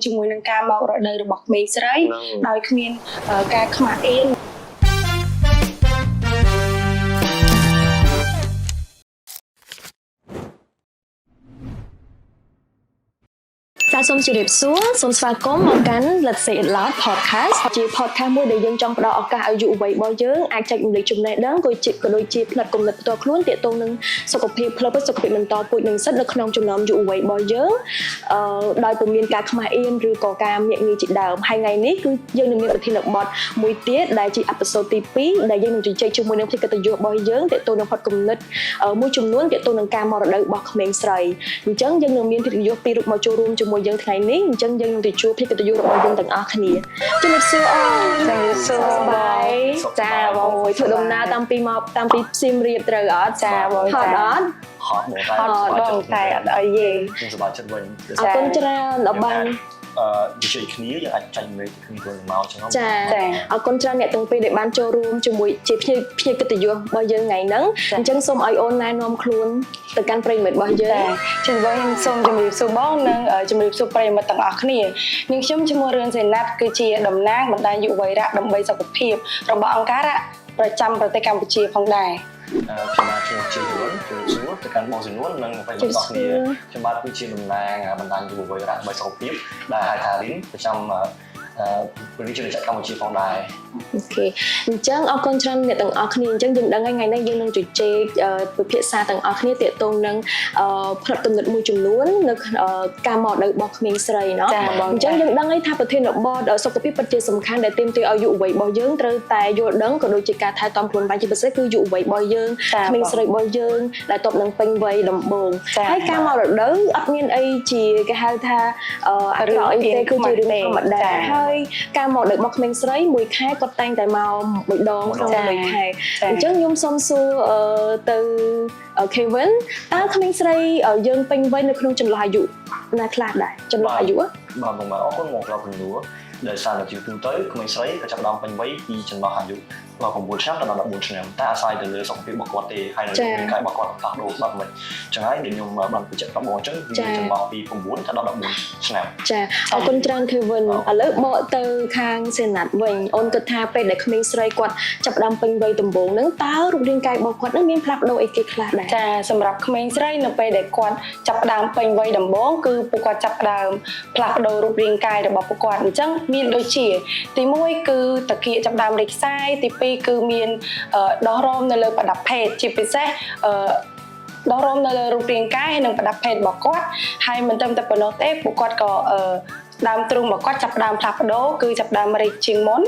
ជាមួយនឹងការមករដូវរបស់ក្មេងស្រីដោយគ្មានការខ្មាស់អៀនសូមជម្រាបសួរសូមស្វាគមន៍មកកាន់ Let's Say It Loud Podcast ជា podcast មួយដែលយើងចង់ផ្ដល់ឱកាសឲ្យយុវវ័យរបស់យើងអាចចែករំលែកចំណេះដឹងក៏ដូចជាផ្នែកគំនិតផ្ទាល់ខ្លួនទាក់ទងនឹងសុខភាពផ្លូវចិត្តសុខភាពបន្តពូជនិងសិទ្ធិនៅក្នុងចំណោមយុវវ័យរបស់យើងដោយពុំមានការខ្មាស់អៀនឬក៏ការមាក់ងាយជាដើមហើយថ្ងៃនេះគឺយើងនឹងមានប្រធានបទមួយទៀតដែលជាអេពីសូតទី2ដែលយើងនឹងជជែកជាមួយនឹងភាគីកិត្តិយសរបស់យើងទាក់ទងនឹងផ្នែកគំនិតមួយចំនួនទាក់ទងនឹងការមករដូវរបស់ក្មេងស្រីអញ្ចឹងយើងនឹងមានភាគីកិត្តិយសពីររូបមកចូលរួមជាមួយយើងថ្ងៃនេះអញ្ចឹងយើងនឹងទៅជួបភាគីកិត្តិយសរបស់យើងទាំងអស់គ្នាជំរាបសួរអូនជំរាបសួរបាយចាបងមួយធ្វើដំណើរតាំងពីសៀមរាបត្រូវអត់ចាបងហត់អត់ហត់បងតែអត់អីទេខ្ញុំសប្បាយចិត្តវិញអរគុណច្រើនដល់បាននិយាយគ្នាយើងអាចចាញ់មេគ្នាទៅមកចឹងចាអរគុណច្រើនអ្នកទាំងពីរដែលបានចូលរួមជាមួយជាភ្ញៀវកិត្តិយសរបស់យើងថ្ងៃហ្នឹងអញ្ចឹងសូមឲ្យអូនណែនាំខ្លួនទៅកាន់ប្រិយមិត្តរបស់យើងចា៎ខ្ញុំសូមជម្រាបសួរបងនិងជម្រាបសួរប្រិយមិត្តទាំងអស់គ្នានាងខ្ញុំឈ្មោះរឿនសេណាត់គឺជាតំណាងបណ្ដាញយុវវ័យរៈដើម្បីសុខភាពរបស់អង្គការប្រចាំប្រទេសកម្ពុជាផងដែរខ្ញុំបាទជាជំនួនទៅកាន់បងជំនួននិងប្រិយមិត្តទាំងអស់គ្នាខ្ញុំបាទគឺជាតំណាងបណ្ដាញយុវវ័យរៈដើម្បីសុខភាពដែលហៅថារីនប្រចាំប្រជាជនកម្ពុជាផងដែរអូខេអញ្ចឹងអរគុណច្រើនអ្នកទាំងអស់គ្នាអញ្ចឹងយើងដឹងហើយថ្ងៃនេះយើងនឹងជជែកពិភាក្សាទាំងអស់គ្នាទាក់ទងនឹងផ្នែកគំនិតមួយចំនួននៅការមកដល់របស់ក្មេងស្រីเนาะអញ្ចឹងយើងដឹងហើយថាប្រធានបទសុខភាពពិតជាសំខាន់ដែលទាមទារឲ្យយុវវ័យរបស់យើងត្រូវតែយល់ដឹងក៏ដូចជាការថែទាំខ្លួនបានជាពិសេសគឺយុវវ័យរបស់យើងក្មេងស្រីរបស់យើងដែលតបនឹងពេញវ័យដំបូងហើយការមករដូវអត់មានអីជាគេហៅថារឿងអីទេគឺជារឿងធម្មតាហើយការមកដល់របស់ក្មេងស្រីមួយខែគាត់តែងតែមកមួយដងក្នុងមួយខែអញ្ចឹងខ្ញុំសូមសួរទៅ Kevin តើក្មេងស្រីយើងពេញវ័យនៅក្នុងចន្លោះអាយុណាខ្លះដែរចន្លោះអាយុបាទបងអរគុណមកដល់ជំនួសដោយសារតែជាទូទៅក្មេងស្រីក៏ចាប់ផ្ដើមពេញវ័យពីចន្លោះអាយុ9ឆ្នាំដល់14ឆ្នាំតែអាស្រ័យទៅលើសុខភាពរបស់គាត់ទេហើយនៅក្នុងកាយរបស់គាត់ផ្លាស់ប្ដូរបាត់មិនចឹងហើយដែលខ្ញុំបានបញ្ជាក់ប្រាប់បងអញ្ចឹងវាចន្លោះពី9ដល់14ឆ្នាំចាអរគុណច្រើន Kevin ឥឡូវបកទៅខាងសេណាត់វិញអូនគិតថាពេលដែលក្មេងស្រីគាត់ចាប់ផ្ដើមពេញវ័យដំបូងហ្នឹងតើរូបរាងកាយរបស់គាត់នឹងមានផ្លាស់ប្ដូរអីគេខ្លះដែរចាសម្រាប់ក្មេងស្រីនៅពេលដែលគាត់ចាប់ផ្ដើមពេញវ័យដំបូងគឺពួកគាត់ចាប់ផ្ដើមផ្លាស់ប្ដូររូបរាងកាយរបស់ពួកគាត់អញ្ចឹងមានដូចជាទី1គឺតាគៀកចាប់ផ្ដើមលេខខ្សែទី2គឺមានដោះរោមនៅលើប្រដាប់ភេទជាពិសេសដោះរោមនៅលើរូបរាងកាយហើយនិងប្រដាប់ភេទរបស់គាត់ហើយមិនត្រឹមតែប៉ុណ្ណោះទេពួកគាត់ក៏ដើមទ្រូងរបស់គាត់ចាប់ផ្ដើមផ្លាស់ប្ដូរគឺចាប់ផ្ដើមរេចជាងមុន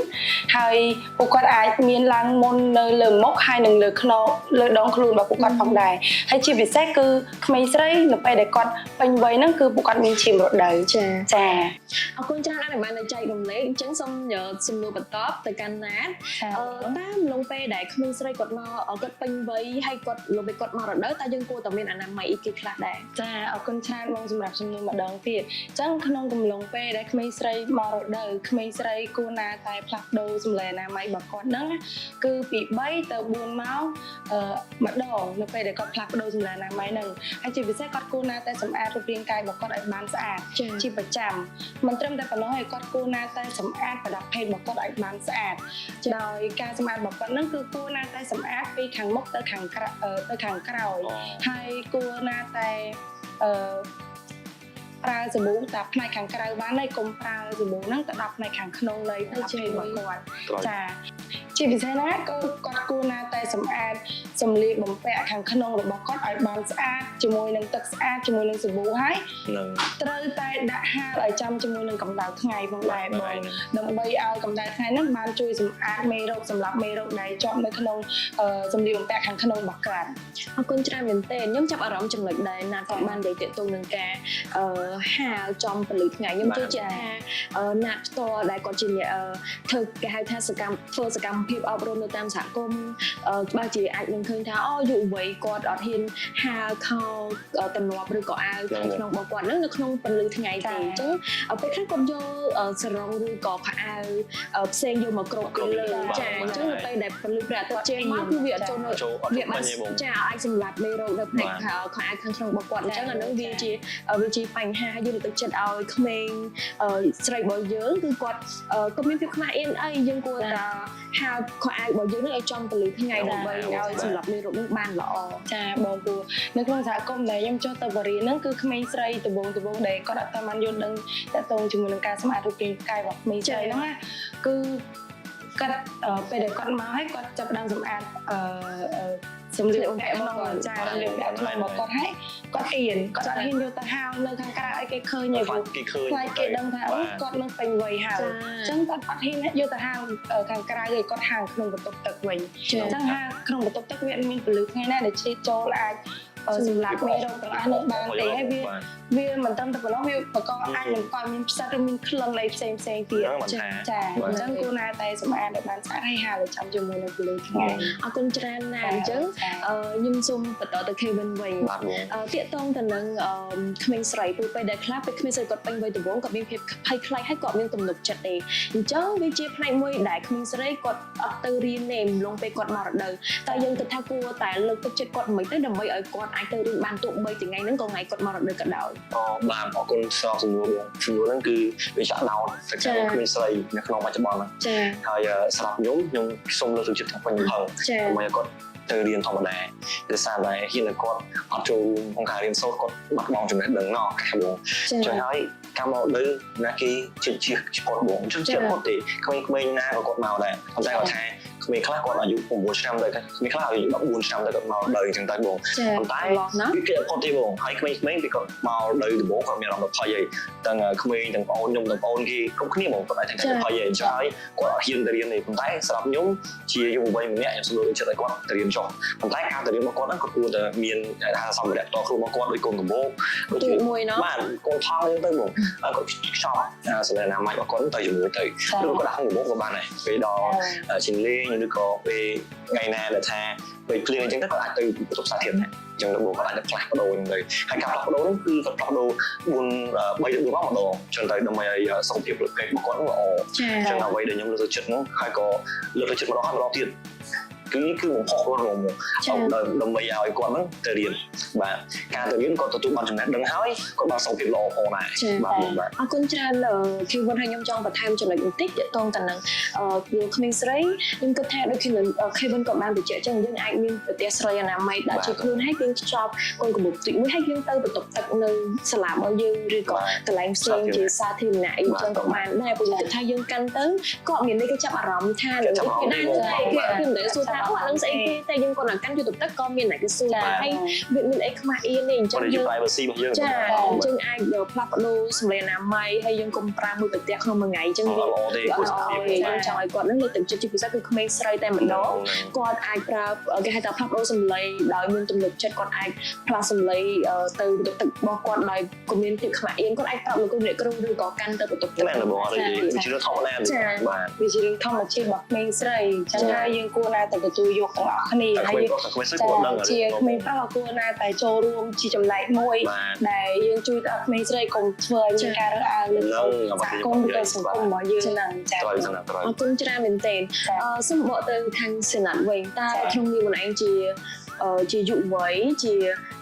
ហើយពួកគាត់អាចមានឡើងមុននៅលើមុខហើយនិងលើខ្នងលើដងខ្លួនរបស់ពួកគាត់ផងដែរហើយជាពិសេសគឺក្មេងស្រីនៅពេលដែលគាត់ពេញវ័យហ្នឹងគឺពួកគាត់មានឈាមរដូវចាអរគុណច្រើនដែលបានចែករំលែកអញ្ចឹងសូមសំណួរបន្តទៅកាន់ណាតតាមលងពេលដែលក្មេងស្រីគាត់មកគាត់ពេញវ័យហើយគាត់លងពេលគាត់មករដូវតើយើងគួរតែមានអនាម័យអីគេខ្លះដែរចាអរគុណច្រើនបងសម្រាប់សំណួរម្ដងទៀតអញ្ចឹងក្នុងកំឡុងពេលដែលក្មេងស្រីមករដូវក្មេងស្រីគួរណាតែផ្លាស់ប្ដូរសម្លេងអនាម័យរបស់គាត់ហ្នឹងគឺពី3ទៅ4ម៉ោងម្ដងនៅពេលដែលគាត់ផ្លាស់ប្ដូរសម្លេងអនាម័យហ្នឹងហើយជាពិសេសគាត់គួរណាតែសម្អាតរូបរាងកាយរបស់គាត់ឲ្យបានស្អាតជាប្រចាំមិនត្រឹមតែប៉ុណ្ណោះឯងគាត់គួរណាតែសម្អាតប្រដាប់ភេទរបស់គាត់ឲ្យបានស្អាតដោយការសម្អាតរបស់គាត់ហ្នឹងគឺគួរណាតែសម្អាតពីខាងមុខទៅខាងក្រោយហើយគួរណាតែប្រើសាប៊ូតែផ្នែកខាងក្រៅបានហើយកុំប្រើសាប៊ូហ្នឹងទៅដល់ផ្នែកខាងក្នុងនៃប្រដាប់ភេទរបស់គាត់ចាជាពិសេសណាគាត់គួរណាតែសម្អាតសម្លៀកបំពាក់ខាងក្នុងរបស់គាត់ឲ្យបានស្អាតជាមួយនឹងទឹកស្អាតជាមួយនឹងសាប៊ូហើយត្រូវតែដាក់ហាលឲ្យចំជាមួយនឹងកម្ដៅថ្ងៃផងដែរបងដើម្បីឲ្យកម្ដៅថ្ងៃហ្នឹងបានជួយសម្អាតមេរោគសម្រាប់មេរោគដែលជាប់នៅក្នុងសម្លៀកបំពាក់ខាងក្នុងរបស់គាត់អរគុណច្រើនមែនទែនខ្ញុំចាប់អារម្មណ៍ចំណុចដែរណាគាត់បាននិយាយទាក់ទងនឹងការហាលចំពលឺថ្ងៃខ្ញុំជឿជាក់ថាណាត់ផ្ទាល់ដែលគាត់ជាអ្នកធ្វើគេហៅថាធ្វើសកម្ម ភាពអប់រំនៅតាមសហគមន៍បើជាអាចនឹងឃើញថាយុវវ័យគាត់អត់ហ៊ានហាលខោទំនាប់ឬក៏អាវក្នុងរបស់គាត់ហ្នឹងនៅក្នុងពន្លឺថ្ងៃទេអញ្ចឹងពេលខ្លះគាត់យកសរងឬក៏ខោអាវផ្សេងយកមកគ្របពីលើចាអញ្ចឹងនៅពេលដែលពន្លឺព្រះអាទិត្យចេញមកគឺវាអត់ចូលនៅវាបានចាអាចសម្លាប់មេរោគនៅផ្នែកខោអាវខាងក្នុងរបស់គាត់អញ្ចឹងអានឹងវាជាបញ្ហាយើងលើកទឹកចិត្តឲ្យក្មេងស្រីរបស់យើងគឺគាត់ក៏មានភាពខ្មាស់អៀនអីយើងគួរតែហាលខោអាវរបស់យើងនឹងឲ្យចំពន្លឺថ្ងៃដើម្បីឲ្យសម្រាប់មេរោគនឹងបានល្អចាបងពូនៅក្នុងសហគមន៍ដែលខ្ញុំចុះទៅបរិញ្ញាហ្នឹងគឺក្មេងស្រីដំបងដែលគាត់អត់តាមបានយល់ដឹងតើតងជាមួយនឹងការសម្អាតរូបរាងកាយរបស់ក្មេងស្រីហ្នឹងណាគឺគាត់ពេលដែលគាត់មកហើយគាត់ចាប់ផ្ដើមសម្អាតសម្លៀកបំពាក់ក្នុងចាសម្លៀកបំពាក់ក្នុងរបស់គាត់ហើយគាត់អៀនគាត់អត់ហ៊ានយកទៅហាលនៅខាងក្រៅឲ្យគេឃើញទេព្រោះខ្លាចគេដឹងថាគាត់នឹងពេញវ័យហើយអញ្ចឹងគាត់អត់ហ៊ានយកទៅហាលខាងក្រៅទេគាត់ហាលក្នុងបន្ទប់ទឹកវិញអញ្ចឹងហាលក្នុងបន្ទប់ទឹកវាមានពលឺថ្ងៃណាដែលជ្រៀតចូលអាចសម្រាប់មេរោគទាំងអស់នោះបានទេហើយវាមិនត្រឹមតែប៉ុណ្ណោះវាបង្កអាចនឹងក៏មានផ្សិតឬមានក្លិនអីផ្សេងទៀតចាអញ្ចឹងគួរណាតែសម្អាតឲ្យបានស្អាតហើយហាលឲ្យចំជាមួយនឹងពលឺថ្ងៃអរគុណច្រើនណាស់អញ្ចឹងខ្ញុំសូមបន្តទៅ Kevin វិញតាកតងទៅនឹងក្មេងស្រីព្រោះពេលដែលខ្លះពេលក្មេងស្រីគាត់ពេញវ័យដំបូងគាត់មានភាពភ័យខ្លាចហើយគាត់មានទំនុកចិត្តទេអញ្ចឹងវាជាផ្នែកមួយដែលក្មេងស្រីគាត់អត់ទៅរៀនទេម្លងពេលគាត់មករដូវតែយើងគិតថាគួរតែលើកទឹកចិត្តគាត់មិនទៅដើម្បីឲ្យគាត់អាចទៅរៀនបានទោះបីថ្ងៃហ្នឹងក៏ថ្ងៃគាត់មករដូវក៏ដោយបាទអរគុណសោះសំណួរបងសំណួរហ្នឹងគឺវាចាក់ដោតទៅកាន់ក្មេងស្រីនៅក្នុងបច្ចុប្បន្នហ្នឹងហើយសម្រាប់ខ្ញុំសូមលើកទឹកចិត្តថាពេញផលដើម្បីឲ្យគាត់ទៅរៀនធម្មតាដោយសារតែហ៊ានតែគាត់អត់ចូលរួមក្នុងការរៀនសូត្រគាត់បាត់បង់ចំណេះដឹងណោះខាងបងចុះហើយកាលមកលើណាគេជាគាត់បងចុះជាគាត់ទេក្មេងណាក៏គាត់មកដែរប៉ុន្តែគាត់ថាក្មេងខ្លះគាត់អាយុ9ឆ្នាំទៅក្មេងខ្លះអាយុ14ឆ្នាំទៅគាត់មកដល់អញ្ចឹងទៅបងប៉ុន្តែវាគេអត់គាត់ទេបងហើយក្មេងៗវាគាត់មកដល់ដំបូងគាត់មានអារម្មណ៍ភ័យហើយទាំងក្មេងទាំងបងខ្ញុំទាំងបងគេគ្រប់គ្នាបងគាត់អាចថាភ័យហើយអញ្ចឹងហើយគាត់អត់ហ៊ានទៅរៀនទេប៉ុន្តែសម្រាប់ខ្ញុំជាយុវវ័យម្នាក់ខ្ញុំសូមលើកចិត្តឲ្យគាត់ទៅរៀនចុះប៉ុន្តែការទៅរៀនរបស់គាត់ហ្នឹងគាត់គួរតែមានថាសម្ភារៈតខ្លួនរបស់គាត់ដូចកូនដំបូងដូចមួយណោះបាទកូនថងអញ្ចឹងទៅបងហើយគាត់ខ្ចប់សម្ភារៈណាម៉ាច់របស់គាត់ទៅជាមួយទៅឬគាត់ដាក់ក្នុងដំបូងក៏បានដែរពេលដល់ជាលេងឬក៏ពេលថ្ងៃណាដែលថាពេលភ្លៀងអញ្ចឹងទៅគាត់អាចទៅបន្ទប់សាធារណៈអញ្ចឹងដំបូងគាត់អាចទៅផ្លាស់ប្ដូរហ្នឹងទៅហើយការផ្លាស់ប្ដូរហ្នឹងគឺគាត់ផ្លាស់ប្ដូរ3 4ម៉ោងម្ដងអញ្ចឹងទៅដើម្បីឲ្យសុខភាពរបស់គាត់ល្អអញ្ចឹងអ្វីដែលខ្ញុំលើកទឹកចិត្តហ្នឹងហើយក៏លើកទឹកចិត្តម្ដងហើយម្ដងទៀតគឺបំផុសខ្លួនរបស់ខ្ញុំដើម្បីឲ្យគាត់ហ្នឹងទៅរៀនបាទការទៅរៀនគាត់ទទួលបានចំណេះដឹងហើយគាត់បានសុខភាពល្អផងដែរបាទអរគុណច្រើនKevinហើយខ្ញុំចង់បន្ថែមចំណុចបន្តិចទាក់ទងទៅនឹងក្មេងស្រីខ្ញុំគិតថាដូចKevinក៏បានបញ្ជាក់ចឹងយើងអាចមានប្រទេសស្រីអនាម័យដាក់ជាខ្លួនហើយយើងខ្ចប់កូនកម្ពុកតិចមួយហើយយើងទៅបន្ទប់ទឹកនៅសាលារបស់យើងឬក៏កន្លែងផ្សេងជាសាធារណៈអីចឹងក៏បានដែរព្រោះគិតថាយើងកាន់ទៅក៏មានគេចាប់អារម្មណ៍ថានឹងគេដែរគេមិនដែលសួរថាអានឹងស្អីគេតែយើងគាត់កាន់យូរទឹកក៏មានតែគេសួរហើយវាមានអីខ្មាស់អៀនទេអញ្ចឹងយើង privacy របស់យើងចាអញ្ចឹងអាចផ្លាស់ប្ដូរសម្លេងអនាម័យហើយយើងកុំប្រើមួយប្រទេសក្នុងមួយថ្ងៃអញ្ចឹងវាល្អទេគាត់យើងចង់ឲ្យគាត់នឹងលើកទឹកចិត្តជាពិសេសគឺក្មេងស្រីតែម្ដងគាត់អាចប្រើគេហៅថាផ្លាស់ប្ដូរសម្លេងដោយមានទំនុកចិត្តគាត់អាចផ្លាស់សម្លេងទៅបន្ទប់ទឹករបស់គាត់ដោយក៏មានភាពខ្មាស់អៀនគាត់អាចប្រាប់លោកគ្រូឬក៏កាន់ទៅបន្ទប់ទឹកមែនទេបងវាជារឿងធម្មតាបាទវាជារឿងធម្មជាតិរបស់ក្មេងស្រីអញ្ចឹងហើយយើងគួរណាតែទទួលយកទាំងអស់គ្នាហើយជាក្មេងប្រុសគួរណាតែចូលរួមជាចំណែកមួយដែលយើងជួយដល់ក្មេងស្រីកុំធ្វើឲ្យមានការរើសអើងលើសហគមន៍ឬសង្គមរបស់យើងហ្នឹងចា៎អរគុណច្រើនមែនទែនសូមបកទៅខាងសេណាត់វិញតើក្នុងនាមខ្លួនឯងជាយុវវ័យជា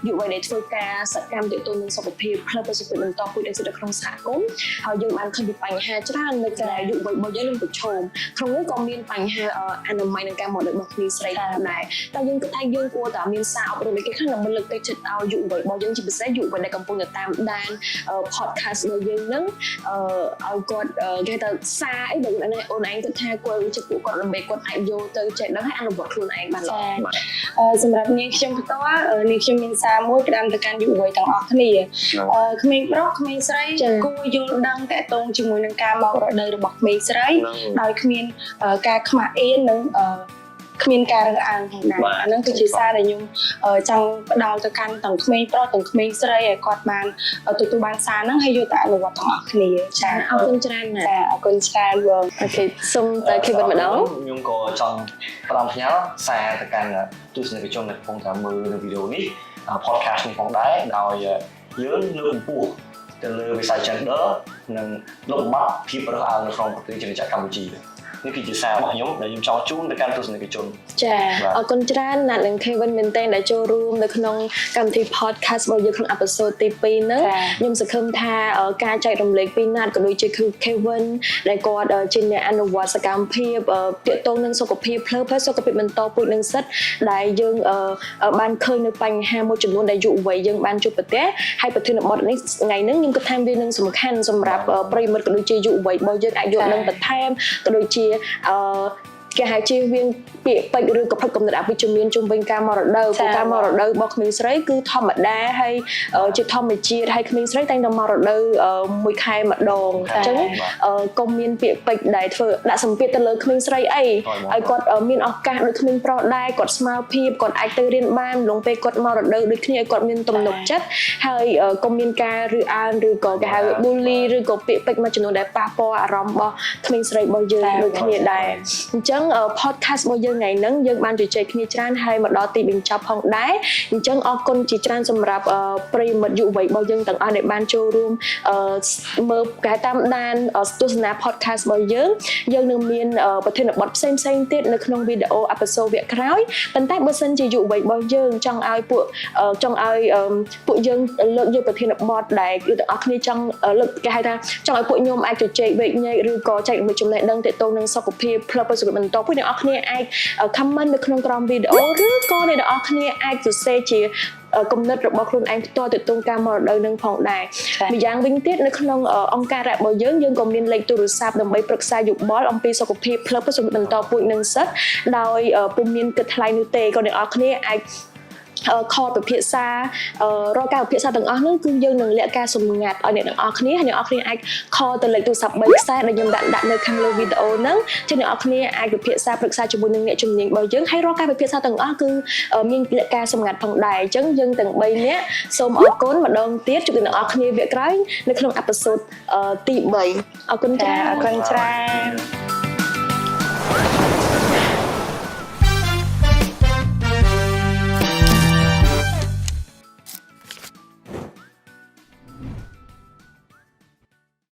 យុវវ័យដែលធ្វើការសកម្មទាក់ទងនឹងសុខភាពផ្លូវប្រសិទ្ធភាពបន្តពូជដែលស្ថិតនៅក្នុងសហគមន៍ហើយយើងបានឃើញពីបញ្ហាច្រើននៅក្នុងយុវវ័យរបស់យើងនឹងប្រឈមក្នុងនោះក៏មានបញ្ហាអនាម័យនិងការមករបស់គ្នាស្រីដែរតែយើងគិតថាយើងគួរតែមានសារអប់រំគេខ្លះដើម្បីលើកទឹកចិត្តឲ្យយុវវ័យរបស់យើងជាពិសេសយុវវ័យដែលកំពុងតែតាមដាន podcast របស់យើងហ្នឹងឲ្យគាត់គេថាសារអីដែលអូនឯងគិតថាគួរជាពួកគាត់ដើម្បីគាត់អាចយកទៅចេះដឹងហើយអនុវត្តខ្លួនឯងបានល្អសម្រាប់នាងខ្ញុំផ្ទាល់នាងខ្ញុំមានសារមួយផ្ដាំទៅកាន់យុវវ័យទាំងអស់គ្នាក្មេងប្រុសក្មេងស្រីគួរយល់ដឹងតាក់ទងជាមួយនឹងការមករដូវរបស់ក្មេងស្រីដោយគ្មានការខ្មាស់អៀននិង គ្មានការរើសអើងផងដែរអាហ្នឹងគឺជាសារដែលខ្ញុំចង់ផ្ដល់ទៅកាន់ទាំងក្មេងប្រុសទាំងក្មេងស្រីឲ្យគាត់បានទទួលបានសារហ្នឹងហើយយកទៅអនុវត្តទាំងអស់គ្នាចាអរគុណច្រើនណាស់ចាអរគុណច្រើនបងអូខេសូមតែ Kevin ម្ដងខ្ញុំក៏ចង់ផ្ដល់ផ្ញើសារទៅកាន់ទស្សនិកជនដែលកំពុងតែមើលនៅវីដេអូនេះ podcast នេះផងដែរដោយយើងលើកកម្ពស់ទៅលើវិស័យ gender និងលុបបំបាត់ភាពរើសអើងនៅក្នុងប្រទេសជាតិកម្ពុជានេះគឺជាសាររបស់ខ្ញុំដែលខ្ញុំចង់ជូនទៅកាន់ទស្សនិកជនចាអរគុណច្រើនណាស់នឹង Kevin មែនទែនដែលចូលរួមនៅក្នុងកម្មវិធី podcast របស់យើងក្នុង episode ទី2ហ្នឹងខ្ញុំសង្ឃឹមថាការចែករំលែកពីណាត់ក៏ដូចជា Kevin ដែលគាត់ជាអ្នកអនុវត្តសកម្មភាពទាក់ទងនឹងសុខភាពផ្លូវភេទសុខភាពបន្តពូជនិងសិទ្ធិដែលយើងបានឃើញនៅបញ្ហាមួយចំនួនដែលយុវវ័យយើងបានជួបប្រទះហើយប្រធានបទនេះថ្ងៃហ្នឹងខ្ញុំគិតថាវានឹងសំខាន់សម្រាប់ប្រិយមិត្តក៏ដូចជាយុវវ័យរបស់យើងអាចយល់ដឹងបន្ថែមក៏ដូចជាគេហៅជៀសវាងពាក្យពេចន៍ឬក៏ផ្លិតកំណត់អវិជ្ជមានជុំវិញការមរដូវព្រោះការមរដូវរបស់ក្មេងស្រីគឺធម្មតាហើយជាធម្មជាតិហើយក្មេងស្រីតែងតែមរដូវមួយខែម្ដងអញ្ចឹងកុំមានពាក្យពេចន៍ដែលធ្វើដាក់សម្ពាធទៅលើក្មេងស្រីអីឲ្យគាត់មានឱកាសដូចក្មេងប្រុសដែរគាត់ស្មើភាពគាត់អាចទៅរៀនបានលងពេលគាត់មរដូវដូចគ្នាឲ្យគាត់មានទំនុកចិត្តហើយកុំមានការរើសអើងឬក៏គេហៅ bully ឬក៏ពាក្យពេចន៍មួយចំនួនដែលប៉ះពាល់អារម្មណ៍របស់ក្មេងស្រីរបស់យើងដូចគ្នាដែរអញ្ចឹងpodcast របស់យើងថ្ងៃហ្នឹងយើងបានជជែកគ្នាច្រើនហើយមកដល់ទីបញ្ចប់ផងដែរអញ្ចឹងអរគុណជាច្រើនសម្រាប់ប្រិយមិត្តយុវវ័យរបស់យើងទាំងអស់ដែលបានចូលរួមមើលការតាមដានទស្សនា podcast របស់យើងនឹងមានប្រធានបទផ្សេងៗទៀតនៅក្នុងវីដេអូ episode វគ្គក្រោយប៉ុន្តែបើសិនជាយុវវ័យរបស់យើងចង់ឲ្យពួកយើងលើកយកប្រធានបទដែលទាំងអស់គ្នាចង់លើកគេហៅថាចង់ឲ្យពួកខ្ញុំអាចជជែកវែកញែកឬក៏ចែករំលែកចំណេះដឹងទាក់ទងនឹងសុខភាពផ្លូវសុខភាពបន្តពួកអ្នកនរគ្នាអាច comment នៅក្នុងក្រោមវីដេអូឬក៏អ្នកនរគ្នាអាចសរសេរជាគំនិតរបស់ខ្លួនឯងផ្ទាល់ទៅទងការមរដូវនឹងផងដែរម្យ៉ាងវិញទៀតនៅក្នុងអង្គការរបស់យើងក៏មានលេខទូរស័ព្ទដើម្បីប្រឹក្សាយោបល់អំពីសុខភាពផ្លូវសុខភាពបន្តពូជនិងសិទ្ធិដោយពុំមានគិតថ្លៃនោះទេក៏អ្នកនរគ្នាអាចខលពិភាក្សារកការពិភាក្សាទាំងអស់នោះគឺយើងនឹងលាក់ការសម្ងាត់ឲ្យអ្នកទាំងអស់គ្នាហើយអ្នកទាំងអស់គ្នាអាចខលទៅលេខទូរស័ព្ទ3ខ្សែដែលខ្ញុំដាក់នៅខាងលើវីដេអូហ្នឹងជាអ្នកទាំងអស់គ្នាអាចពិភាក្សាប្រឹក្សាជាមួយនឹងអ្នកជំនាញរបស់យើងហើយរកការពិភាក្សាទាំងអស់គឺមានលាក់ការសម្ងាត់ផងដែរអញ្ចឹងយើងទាំង3នាក់សូមអរគុណម្ដងទៀតជួបអ្នកទាំងអស់គ្នាវគ្គក្រោយនៅក្នុងអេពីសូតទី3អរគុណច្រើន